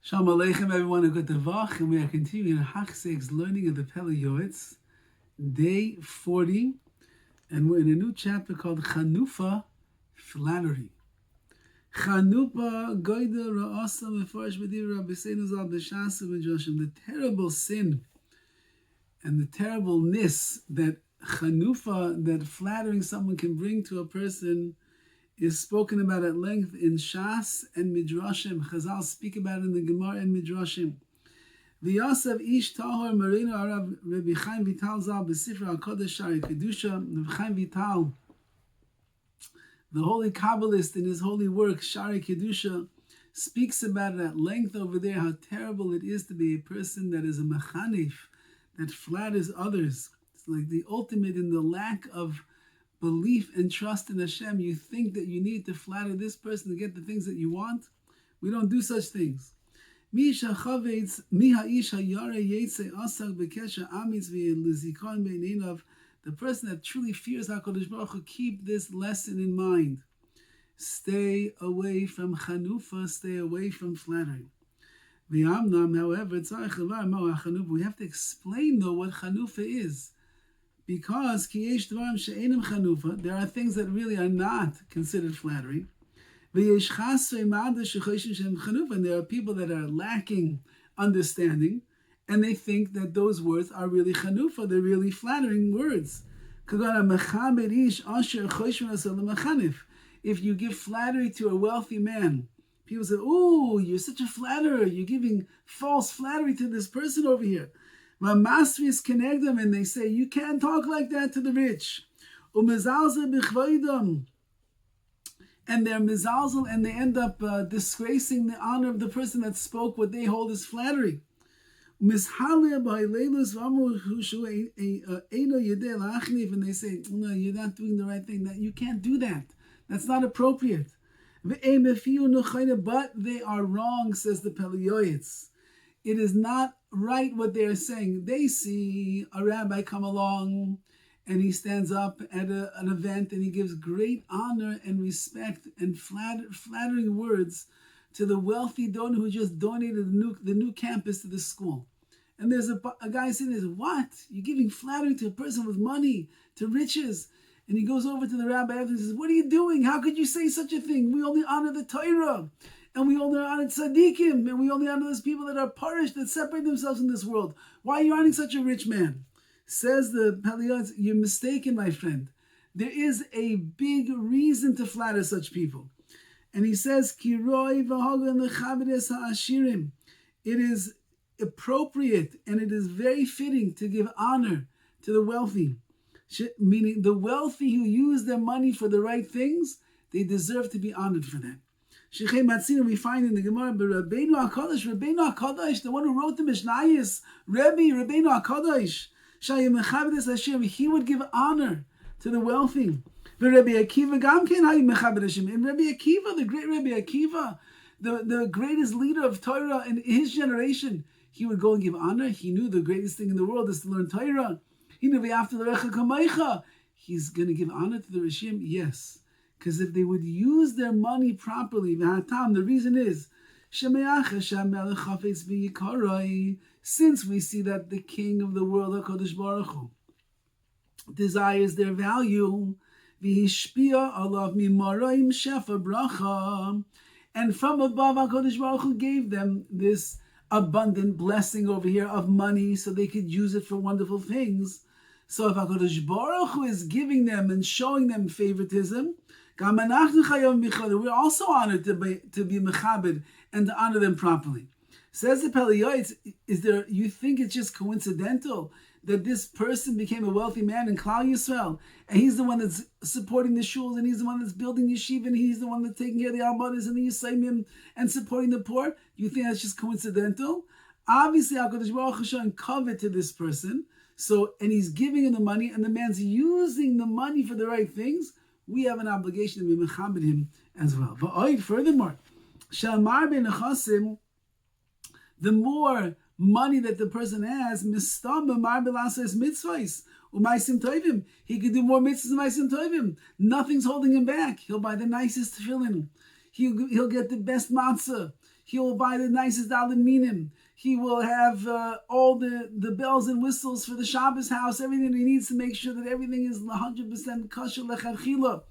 Shalom Aleichem, everyone, a good Davach, and we are continuing Hachsek's learning of the Pele Yoetz, day 40, and we're in a new chapter called Chanufa, Flattery. Chanupa Goida Ra'asa Mefarish B'div Rabbi Seinu Zal B'Shasa B'Joshim, the terrible sin and the terribleness that Chanufa, that flattering someone can bring to a person, is spoken about at length in Shas and Midrashim. Chazal speak about it in the Gemara and Midrashim. V'yasav ish tahor marino arav Rabbi Chaim Vital Zal b'sifra HaKodesh Shari Kedusha. Rabbi Chaim Vital, the holy Kabbalist, in his holy work Shari Kedusha, speaks about it at length over there, how terrible it is to be a person that is a mechanif, that flatters others. It's like the ultimate in the lack of belief and trust in Hashem. You think that you need to flatter this person to get the things that you want. We don't do such things. The person that truly fears HaKadosh Baruch Hu, keep this lesson in mind. Stay away from chanufa, stay away from flattering. However, we have to explain though what chanufa is. Because there are things that really are not considered flattery. And there are people that are lacking understanding, and they think that those words are really chanufa, they're really flattering words. If you give flattery to a wealthy man, people say, "Oh, you're such a flatterer, you're giving false flattery to this person over here." And they say, you can't talk like that to the rich. And they're mizalzel, and they end up disgracing the honor of the person that spoke what they hold as flattery. And they say, no, you're not doing the right thing. That you can't do that. That's not appropriate. But they are wrong, says the Pele Yoetz. It is not right what they are saying. They see a rabbi come along and he stands up at an event and he gives great honor and respect and flattering words to the wealthy donor who just donated the new campus to the school. And there's a guy sitting there, what? You're giving flattery to a person with money, to riches. And he goes over to the rabbi after and says, what are you doing? How could you say such a thing? We only honor the Torah. And we only honor tzaddikim, and we only honor those people that are perished, that separate themselves in this world. Why are you honoring such a rich man? Says the Pele Yoetz, you're mistaken, my friend. There is a big reason to flatter such people. And he says, it is appropriate and it is very fitting to give honor to the wealthy. Meaning the wealthy who use their money for the right things, they deserve to be honored for that. We find in the Gemara, Rabbeinu HaKadosh, the one who wrote the Mishnayos, Rabbeinu HaKadosh, he would give honor to the wealthy. And Rabbi Akiva, the great Rabbi Akiva, the greatest leader of Torah in his generation, he would go and give honor. He knew the greatest thing in the world is to learn Torah. He knew after the Recha Kamaycha, he's going to give honor to the Rishim, yes. Because if they would use their money properly, the reason is, since we see that the King of the world, HaKadosh Baruch Hu, desires their value, and from above, HaKadosh Baruch Hu gave them this abundant blessing over here of money so they could use it for wonderful things. So if HaKadosh Baruch Hu is giving them and showing them favoritism, we're also honored to be mechabed and to honor them properly. Says the Pele Yoetz, you think it's just coincidental that this person became a wealthy man in Klal Yisrael, and he's the one that's supporting the shuls, and he's the one that's building yeshiva, and he's the one that's taking care of the almadas and the yisayimim and supporting the poor? You think that's just coincidental? Obviously, HaKadosh Baruch Hu showing covet to this person, and he's giving him the money, and the man's using the money for the right things. We have an obligation to be mechabed him as well. But furthermore, the more money that the person has, he could do more mitzvahs and ma'asim tovim. Nothing's holding him back. He'll buy the nicest tefillin. He'll get the best matzah. He will buy the nicest aluminium. He will have all the bells and whistles for the Shabbos house, everything he needs to make sure that everything is 100% kosher lecharchila.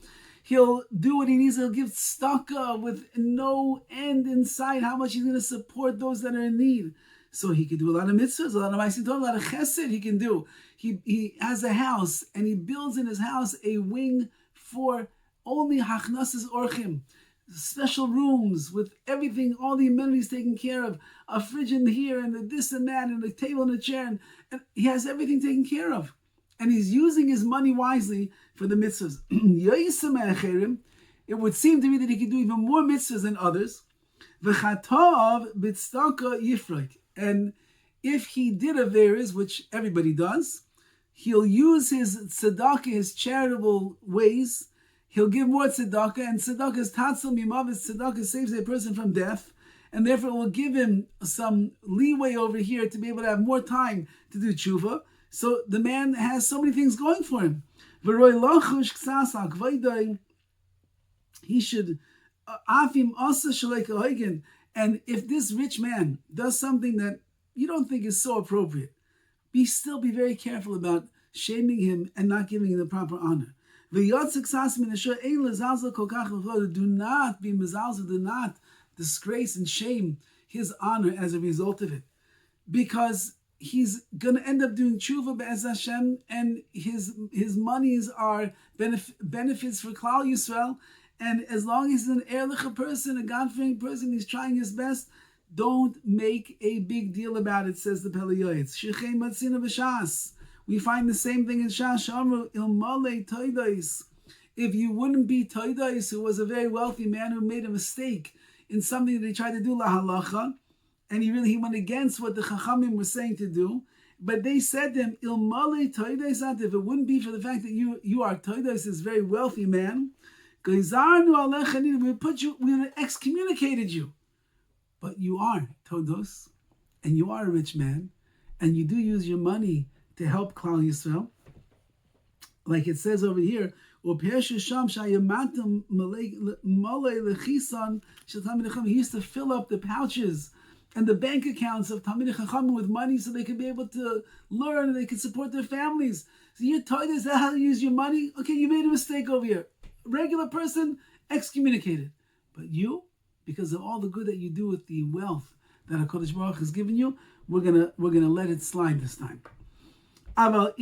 He'll do what he needs. He'll give tzedakah with no end in sight, how much he's going to support those that are in need. So he can do a lot of mitzvahs, a lot of ma'asim tov, a lot of chesed he can do. He has a house, and he builds in his house a wing for only hachnasas orchim, special rooms with everything, all the amenities taken care of, a fridge in here, and the this and that, and a table and a chair, and he has everything taken care of. And he's using his money wisely for the mitzvahs. It would seem to me that he could do even more mitzvahs than others. And if he did averis, which everybody does, he'll use his tzedakah, his charitable ways. He'll give more tzedakah, and tzedakah is tatzil mimavis. Tzedakah saves a person from death, and therefore it will give him some leeway over here to be able to have more time to do tshuva. So the man has so many things going for him. He should afim asa shaleika. And if this rich man does something that you don't think is so appropriate, still be very careful about shaming him and not giving him the proper honor. Do not be mezalzel, do not disgrace and shame his honor as a result of it. Because he's going to end up doing tshuva be'ez Hashem, and his monies are benefits for Klal Yisrael. And as long as he's an ehrlicha person, a God-fearing person, he's trying his best, don't make a big deal about it, says the Pele Yoetz. Shechem matzina b'shas. We find the same thing in Shas Shamru, ilmale toidos. If you wouldn't be toidos, who was a very wealthy man who made a mistake in something that he tried to do lahalacha, and he went against what the Chachamim were saying to do, but they said to him, ilmale toidos, if it wouldn't be for the fact that you are toidos, this very wealthy man, we would have excommunicated you. But you are todos, and you are a rich man, and you do use your money to help Klal Yisrael. Like it says over here, he used to fill up the pouches and the bank accounts of Talmidei Chachamim with money so they could be able to learn and they could support their families. So you're told is that how to use your money? Okay, you made a mistake over here. Regular person, excommunicated. But you, because of all the good that you do with the wealth that HaKadosh Baruch has given you, we're gonna let it slide this time. But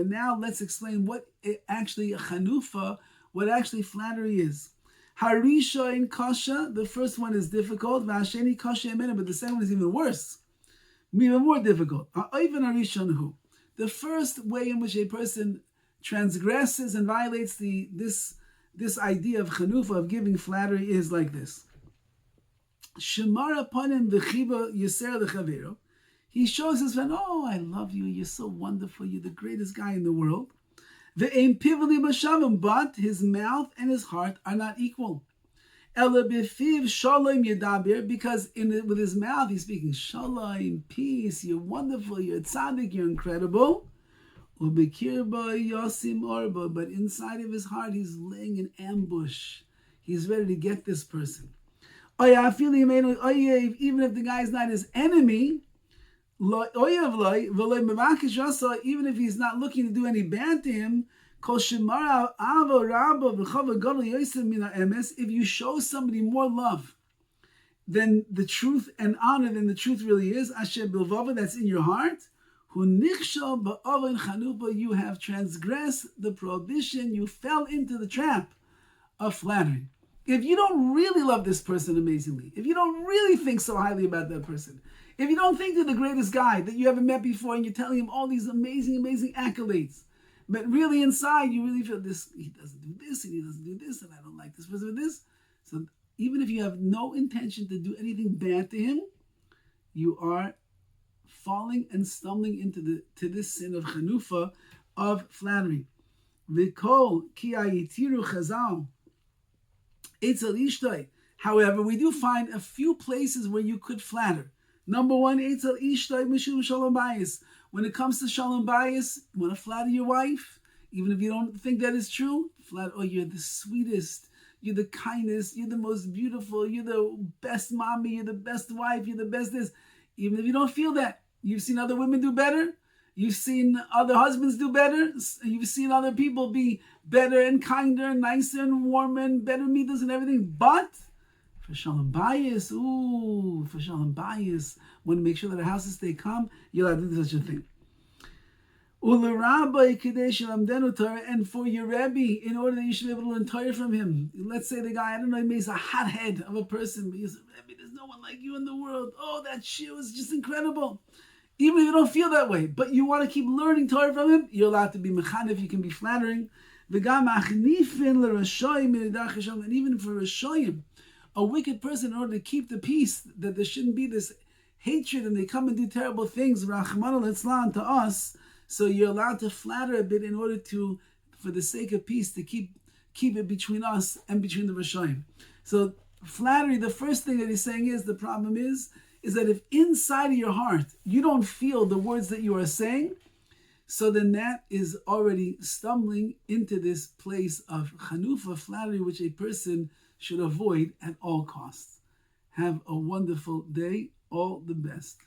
now let's explain what actually flattery is. Harisha in kasha, the first one is difficult. Vasheni kasha emena, but the second one is even worse, even more difficult. The first way in which a person transgresses and violates this idea of chanufa, of giving flattery, is like this. Shemara panim v'chiba yiser l'chavero. He shows his friend, oh, I love you, you're so wonderful, you're the greatest guy in the world. Ve'ein pivli b'shavim, but his mouth and his heart are not equal. Ela b'fiv shalom yedabir, because with his mouth he's speaking shalom, peace, you're wonderful, you're tzaddik, you're incredible. Ubekirba yosim orba, but inside of his heart he's laying an ambush. He's ready to get this person. Even if the guy is not his enemy, even if he's not looking to do any bad to him, if you show somebody more love than the truth and honor than the truth really is, that's in your heart, you have transgressed the prohibition, you fell into the trap of flattery. If you don't really love this person amazingly, if you don't really think so highly about that person, if you don't think they're the greatest guy that you ever met before and you're telling him all these amazing, amazing accolades, but really inside you really feel this, he doesn't do this and he doesn't do this and I don't like this person with this. So even if you have no intention to do anything bad to him, you are falling and stumbling into this sin of chanufa, of flattery. V'kol ki ayitiru chazal etzel ishtay. However, we do find a few places where you could flatter. Number one, etzel ishtay mishum shalom bayis. When it comes to shalom bayis, you want to flatter your wife, even if you don't think that is true. Flatter, oh, you're the sweetest. you're the kindest, you're the most beautiful, you're the best mommy, you're the best wife, you're the best this. Even if you don't feel that, you've seen other women do better, you've seen other husbands do better, you've seen other people be better and kinder and nicer and warmer and better midas and everything, but for shalom bayis, want to make sure that our houses stay calm, you're allowed to do such a thing. And for your Rabbi, in order that you should be able to learn Torah from him. Let's say the guy, I don't know, he's a hothead of a person, but you say, Rabbi, there's no one like you in the world. Oh, that shiur is just incredible. Even if you don't feel that way, but you want to keep learning Torah from him, you're allowed to be mechanef, you can be flattering. And even for Rishoyim, a wicked person, in order to keep the peace, that there shouldn't be this hatred and they come and do terrible things, Rachmana litzlan, to us, so you're allowed to flatter a bit in order to, for the sake of peace, to keep it between us and between the Rishoyim. So flattery, the first thing that he's saying is, the problem is that if inside of your heart you don't feel the words that you are saying, so then that is already stumbling into this place of chanufa, flattery, which a person should avoid at all costs. Have a wonderful day. All the best.